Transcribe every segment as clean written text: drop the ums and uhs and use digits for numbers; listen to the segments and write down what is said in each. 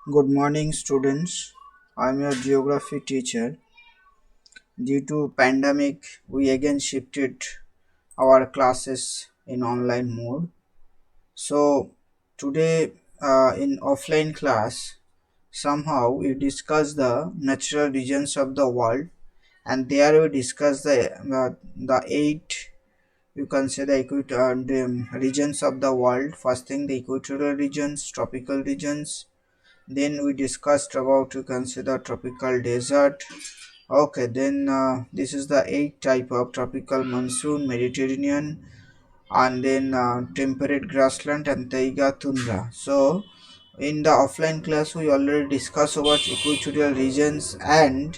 Good morning, students. I'm your geography teacher. Due to pandemic, we again shifted our classes in online mode. So today, in offline class, somehow we discuss the natural regions of the world, and there we discuss the eight. You can say the regions of the world. First thing, the equatorial regions, tropical regions. Then we discussed about to consider tropical desert. Okay, then this is the eight type of tropical monsoon, Mediterranean, and then temperate grassland and taiga tundra. So in the offline class we already discussed about equatorial regions and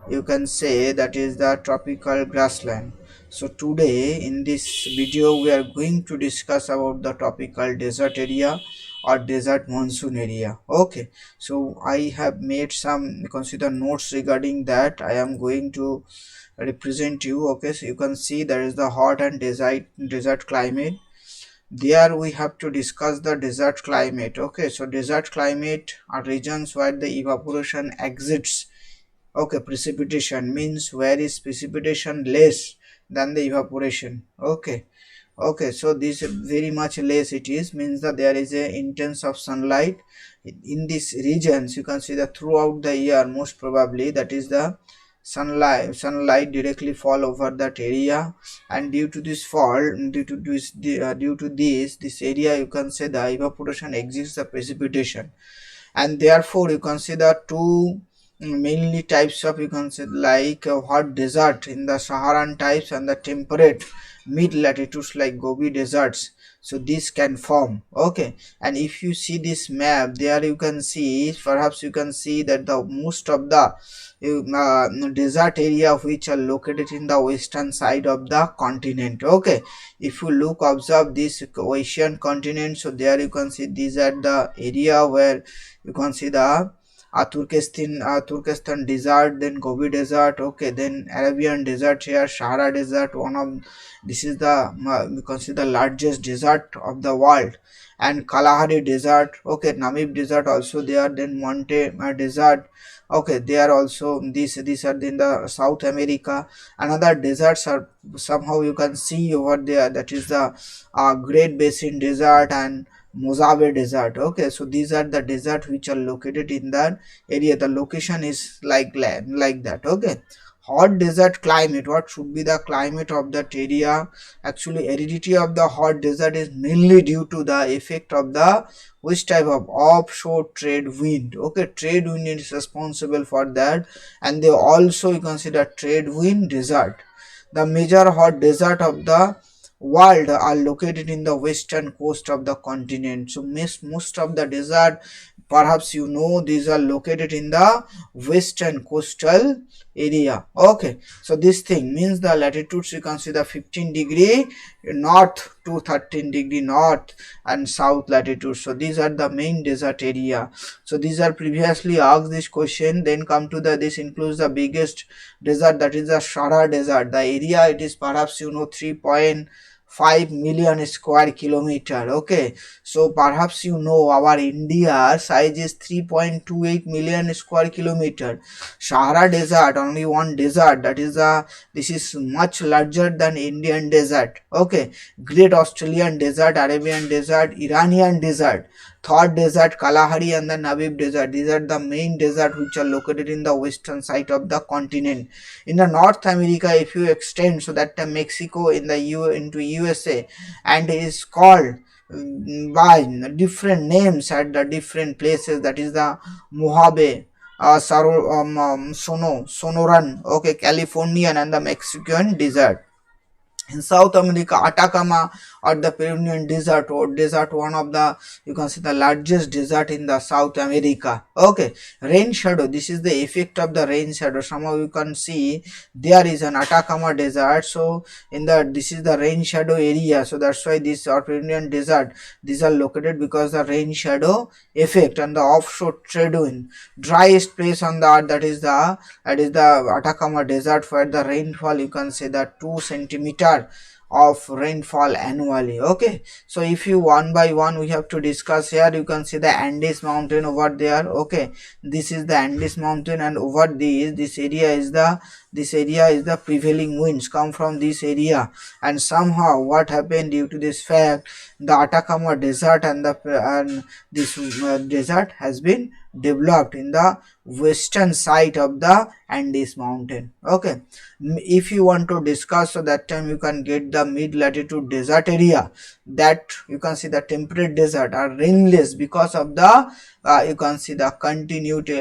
you can say that is the tropical grassland. So today in this video we are going to discuss about the tropical desert area or desert monsoon area. Okay, so I have made some consider notes regarding that. I am going to represent you. Okay, so you can see there is the hot and desert climate. There we have to discuss the desert climate. Okay, so desert climate are regions where the evaporation exits. Okay, precipitation means where is precipitation less than the evaporation. Okay, so this very much less it is means that there is a intense of sunlight in these regions. You can see that throughout the year most probably that is the sunlight directly fall over that area, and due to this fall, due to this area, you can say the evaporation exits the precipitation, and therefore you consider two mainly types of, you can say, like hot desert in the Saharan types and the temperate mid latitudes like Gobi deserts. So this can form. Okay, and if you see this map there, you can see, perhaps you can see that the most of the desert area which are located in the western side of the continent. Okay, if you look observe this Asian continent, so there you can see these are the area where you can see the Turkestan desert, then Gobi desert. Okay, then Arabian desert here, Sahara desert. One of this is the you can see the largest desert of the world, and Kalahari desert. Okay, Namib desert also there. Then Monte desert. Okay, they are also these are in the South America. Another deserts are somehow you can see over there, that is the Great Basin desert and Mojave desert. Okay, so these are the desert which are located in that area. The location is like that. Okay, hot desert climate, what should be the climate of that area? Actually, aridity of the hot desert is mainly due to the effect of the which type of offshore trade wind. Okay, trade wind is responsible for that, and they also you consider trade wind desert. The major hot desert of the world are located in the western coast of the continent. So most of the desert, perhaps you know, these are located in the western coastal area. Okay, so this thing means the latitudes you can see the 15-degree north to 13-degree north and south latitude. So these are the main desert area. So these are previously asked this question. Then come to the, this includes the biggest desert, that is the Sahara desert. The area it is, perhaps you know, 3.5 million square kilometer. Okay, so perhaps you know our India size is 3.28 million square kilometer. Sahara desert only one desert, that is this is much larger than Indian desert. Okay, Great Australian desert, Arabian desert, Iranian desert, third desert Kalahari, and the Namib desert. These are the main desert which are located in the western side of the continent. In the North America, if you extend, so that Mexico in the into USA, and is called by different names at the different places, that is the Mojave, Sonoran, okay, Californian, and the Mexican desert. In South America, Atacama or the Peruvian desert, or desert, one of the, you can see, the largest desert in the South America. Okay, rain shadow, this is the effect of the rain shadow. Somehow you can see there is an Atacama desert. So in the, this is the rain shadow area. So that's why this Peruvian desert, these are located because the rain shadow effect and the offshore trade wind. Driest place on the earth, that is the Atacama desert, where the rainfall you can say that 2 centimeter of rainfall annually. Okay, so if you one by one we have to discuss. Here you can see the Andes mountain over there. Okay, this is the Andes mountain, and over this area is the prevailing winds come from this area. And somehow what happened, due to this fact, the Atacama desert and this desert has been developed in the western side of the Andes mountain. Okay, if you want to discuss, so that time you can get the mid latitude desert area, that you can see the temperate desert are rainless because of the you can see the continuity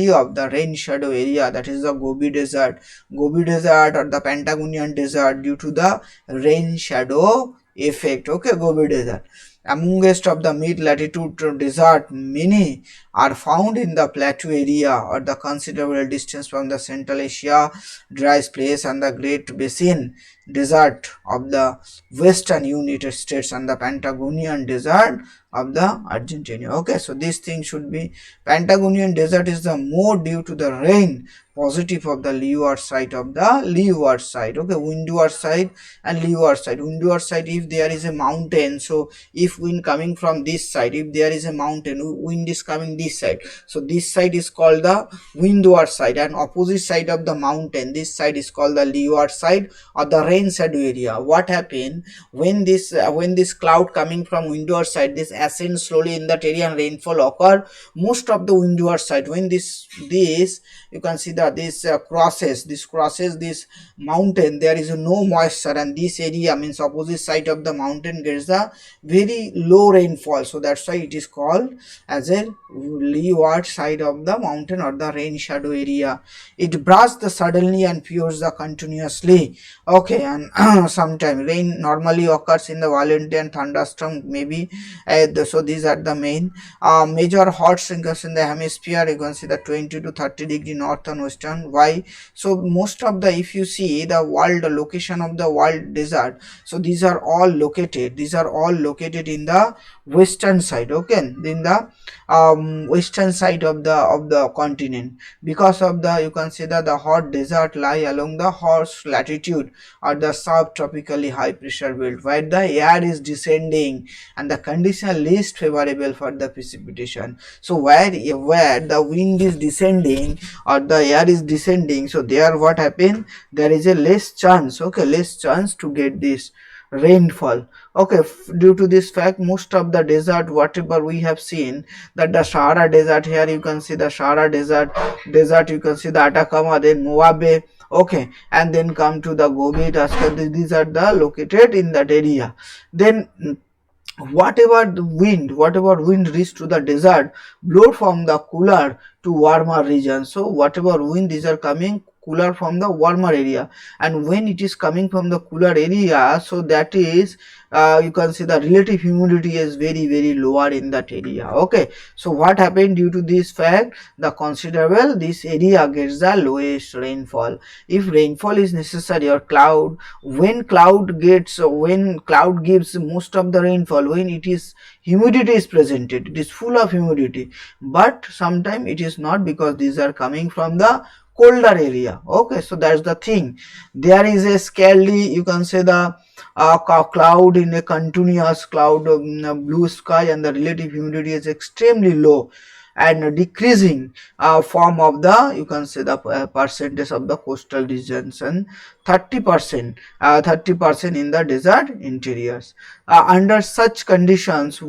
of the rain shadow area, that is the Gobi desert or the Patagonian desert, due to the rain shadow effect. Okay, Gobi desert. Amongst of the mid latitude desert, many are found in the plateau area or the considerable distance from the Central Asia dry place and the Great Basin desert of the western United States and the Patagonian desert of the Argentina. Okay, so this thing should be Patagonian desert is the more due to the rain positive of the leeward side of the leeward side. Okay, windward side and leeward side. Windward side, if there is a mountain, so if wind coming from this side, if there is a mountain, wind is coming this side, so this side is called the windward side, and opposite side of the mountain, this side is called the leeward side or the rain shadow area. What happened when this cloud coming from windward side, this ascends slowly in that area and rainfall occur most of the windward side. When this you can see that this crosses this mountain, there is no moisture, and this area means opposite side of the mountain gets the very low rainfall, so that's why it is called as a leeward side of the mountain or the rain shadow area. It bursts the suddenly and pours the continuously. Okay, and sometimes rain normally occurs in the violent and thunderstorm maybe. So these are the main major hot sinkers in the hemisphere. You can see the 20 to 30 degree north and western. Why? So most of the, if you see the world, the location of the world desert, so these are all located in the western side. Okay, in the western side of the continent, because of the, you can see that the hot desert lie along the harsh latitude or the subtropically high pressure belt, where the air is descending and the condition are least favorable for the precipitation. So where the wind is descending or the air is descending, so there what happen, there is a less chance to get this rainfall. Okay, due to this fact, most of the desert, whatever we have seen, that the Sahara desert, here you can see the Sahara desert, you can see the Atacama, then Mojave. Okay, and then come to the Gobi, these are the located in that area. Then whatever wind reach to the desert, blow from the cooler to warmer region. So whatever wind, these are coming cooler from the warmer area, and when it is coming from the cooler area, so that is you can see the relative humidity is very lower in that area. Okay, so what happened, due to this fact, the considerable this area gets the lowest rainfall. If rainfall is necessary, or cloud, when cloud gives most of the rainfall, when it is humidity is presented, it is full of humidity, but sometimes it is not, because these are coming from the colder area. Okay, so that's the thing. There is a scarcely, you can say the cloud in a continuous cloud, blue sky, and the relative humidity is extremely low and decreasing form of the, you can say the percentage of the coastal regions, and 30% in the desert interiors. Under such conditions,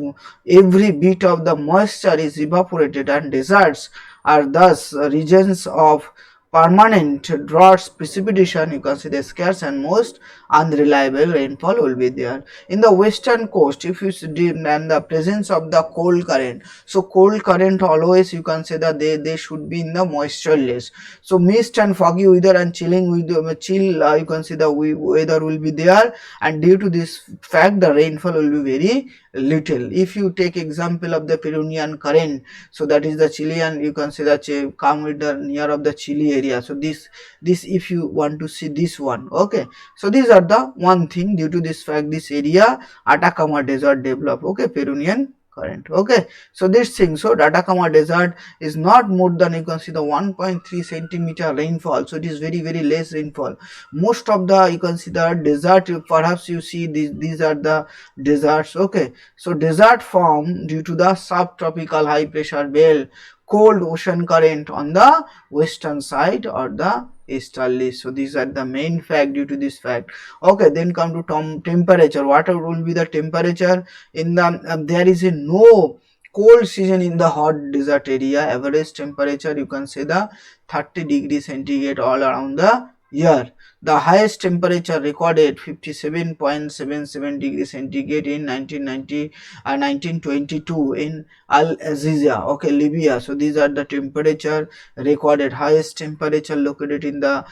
every bit of the moisture is evaporated, and deserts are thus regions of permanent droughts. Precipitation, you can see the scarce and most unreliable rainfall will be there. In the western coast, if you see, and the presence of the cold current, so cold current always, you can say that they should be in the moistureless. So mist and foggy weather and chilling with you can see the weather will be there, and due to this fact, the rainfall will be very little. If you take example of the Pyrenean current, so that is the Chilean, you can see the calm weather near of the Chile area. So this if you want to see this one. Okay, so these are the one thing, due to this fact, this area Atacama desert develop. Okay, Pyrenean current. Okay, so this thing, so the Atacama Desert is not more than, you can see, the 1.3 centimeter rainfall, so it is very less rainfall. Most of the, you can see, the desert, perhaps you see these are the deserts. Okay, so desert form due to the subtropical high pressure belt, cold ocean current on the western side or the easterly. So these are the main fact due to this fact. Okay, then come to temperature. What will be the temperature in the there is a no cold season in the hot desert area. Average temperature, you can say, the 30 degrees centigrade all around the year. The highest temperature recorded 57.77 degrees centigrade in 1922 in Al Azizia, okay, Libya. So these are the temperature recorded. Highest temperature located in the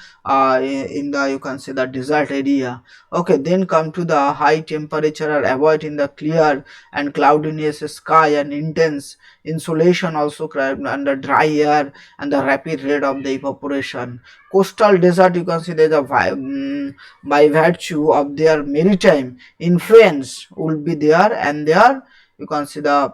you can say, the desert area. Okay, then come to the high temperature are avoid in the clear and cloudiness sky and intense insolation also under dry air and the rapid rate of the evaporation. Coastal desert, you can see, there's a by virtue of their maritime influence will be there, and there you can see the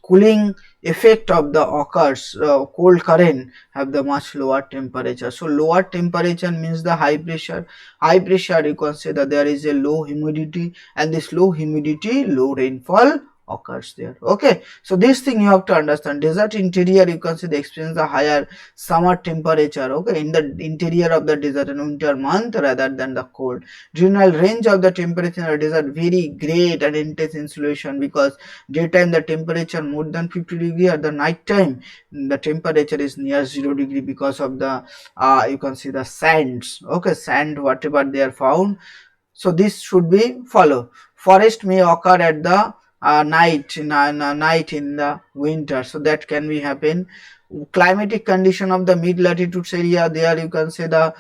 cooling effect of the occurs. Cold current have the much lower temperature. So lower temperature means the high pressure. High pressure, you can say that there is a low humidity, and this low humidity, low rainfall occurs there. Okay, so this thing you have to understand. Desert interior, you can see, they experience the higher summer temperature, okay, in the interior of the desert in winter month rather than the cold. General range of the temperature in the desert very great and intense insolation, because daytime the temperature more than 50 degree, at the night time the temperature is near 0 degree because of the you can see the sands, okay, sand whatever they are found. So this should be follow. Forest may occur at the night in the winter, so that can be happen. Climatic condition of the mid latitudes area, there you can say the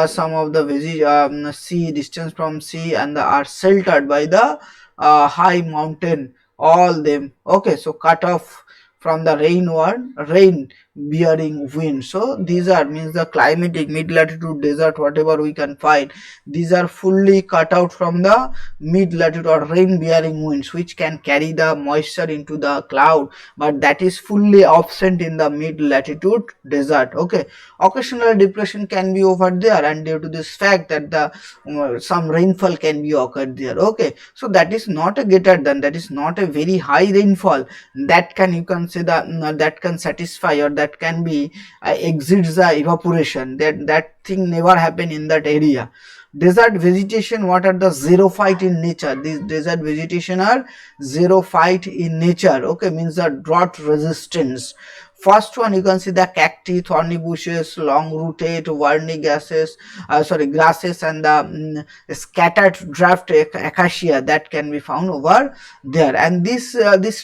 some of the sea distance from sea and the are sheltered by the high mountain, all them. Okay, so cut off from the rain bearing wind. So these are means the climatic mid latitude desert whatever we can find, these are fully cut out from the mid latitude or rain bearing winds which can carry the moisture into the cloud, but that is fully absent in the mid latitude desert. Okay, occasional depression can be over there, and due to this fact that the some rainfall can be occurred there. Okay, so that is not a greater than, that is not a very high rainfall that can, you can say, the that can satisfy or that can be exceeds the evaporation. That thing never happen in that area. Desert vegetation, what are the xerophyte in nature? These desert vegetation are xerophyte in nature. Okay, means the drought resistance. First one, you can see the cacti, thorny bushes, long rooted warny grasses, and the scattered draft acacia that can be found over there. And this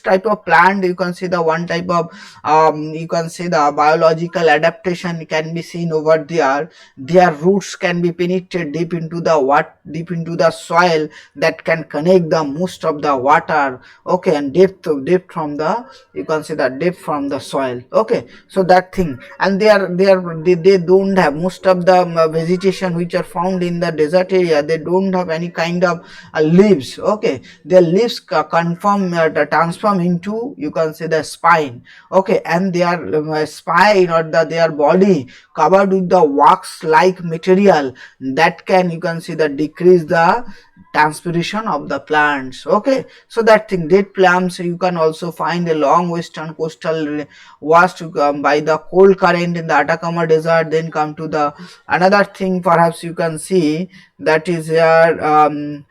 type of plant, you can see the one type of you can see the biological adaptation can be seen over there. Their roots can be penetrated deep into the soil, that can connect the most of the water. Okay, and depth from the, you can see the depth from the soil. Okay, so that thing, and they don't have most of the vegetation which are found in the desert area, they don't have any kind of leaves. Okay, their leaves transform into, you can say, the spine. Okay, and their spine or their body covered with the wax like material that can, you can see, the decrease the transpiration of the plants. Okay, so that thing, dead plants you can also find along western coastal washed by the cold current in the Atacama desert. Then come to the another thing, perhaps you can see, that is your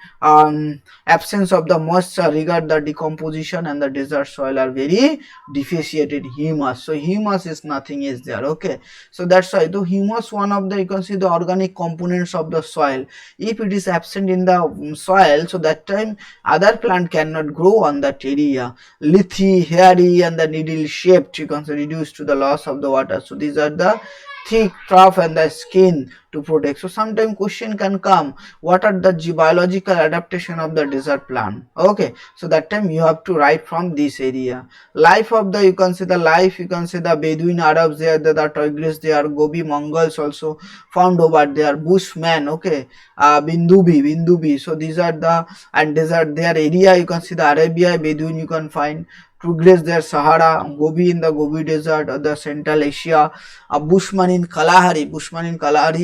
absence of the moisture regard the decomposition, and the desert soil are very deficient in humus. So humus is nothing is there. Okay, so that's why the humus, one of the, you can see, the organic components of the soil. If it is absent in the soil, so that time other plant cannot grow on that area. Leafy, hairy, and the needle shaped, you can say, reduced to the loss of the water. So these are the thick trough and the skin to protect. So sometimes question can come, what are the biological adaptation of the desert plant? Okay, so that time you have to write from this area. Life of the, you can say the life, you can say the Bedouin Arabs there, the Tigris there, Gobi Mongols also found over there, Bushman, okay, Bindubi. So these are the, and desert their area, you can see the Arabia Bedouin you can find. Tigris there, Sahara, Gobi in the Gobi Desert, the Central Asia, Bushman in Kalahari,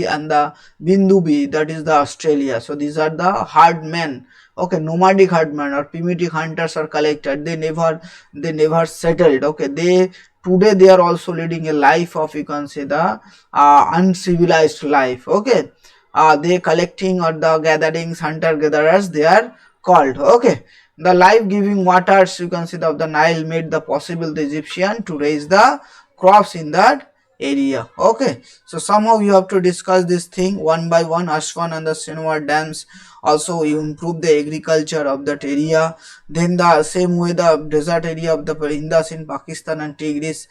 and the Bindubi, that is the Australia. So these are the hard men, okay, nomadic herdmen or primitive hunters or collectors. They never settled, okay. Today they are also leading a life of, you can say the uncivilized life, okay. They collecting or the gatherings, hunter gatherers they are called, okay. The life giving waters, you can see, of the Nile made the possible the Egyptian to raise the crops in that area, okay. So somehow you have to discuss this thing one by one. Aswan and the Sinwar dams also you improve the agriculture of that area. Then the same way the desert area of the Indus in Pakistan and Tigris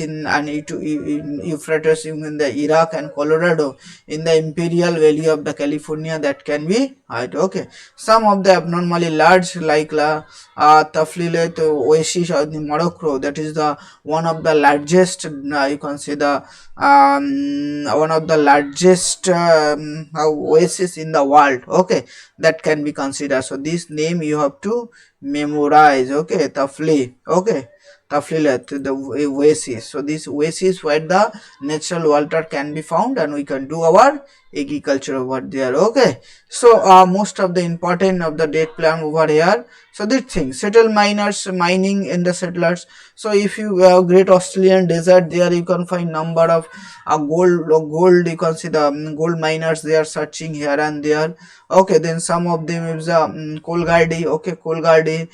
in and in Euphrates in the Iraq and Colorado in the Imperial Valley of the California, that can be right, okay. Some of the abnormally large like Taflilet Oasis in Morocco, that is the one of the largest, you can say the one of the largest oasis in the world, okay, that can be considered. So this name you have to memorize, okay, Tafli, okay, Taflilat, the oasis. So this oasis where the natural water can be found and we can do our agriculture over there, okay. So most of the important of the date plan over here. So this thing, settle miners mining in the settlers. So if you have Great Australian Desert, there you can find number of gold, you can see the gold miners they are searching here and there, okay. Then some of them is Coolgardie, okay, Coolgardie,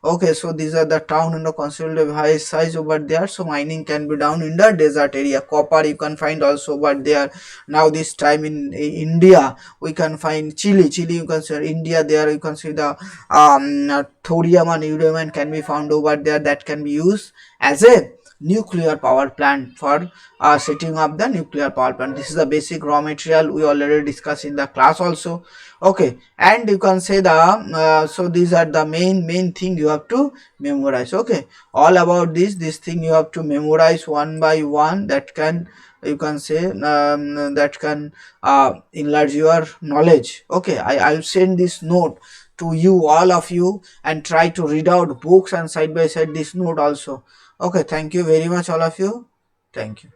okay. So these are the town in the considerable high size over there. So mining can be done in the desert area. Copper you can find also over there. Now this time in India we can find Chile you can see India, there you can see the thorium and uranium can be found over there, that can be used as a nuclear power plant for setting up the nuclear power plant. This is the basic raw material we already discussed in the class also, okay. And you can say the so these are the main thing you have to memorize, okay. All about this thing you have to memorize one by one, that can, you can say that can enlarge your knowledge, okay. I'll send this note to you, all of you, and try to read out books and side by side this note also, okay. Thank you very much all of you, thank you.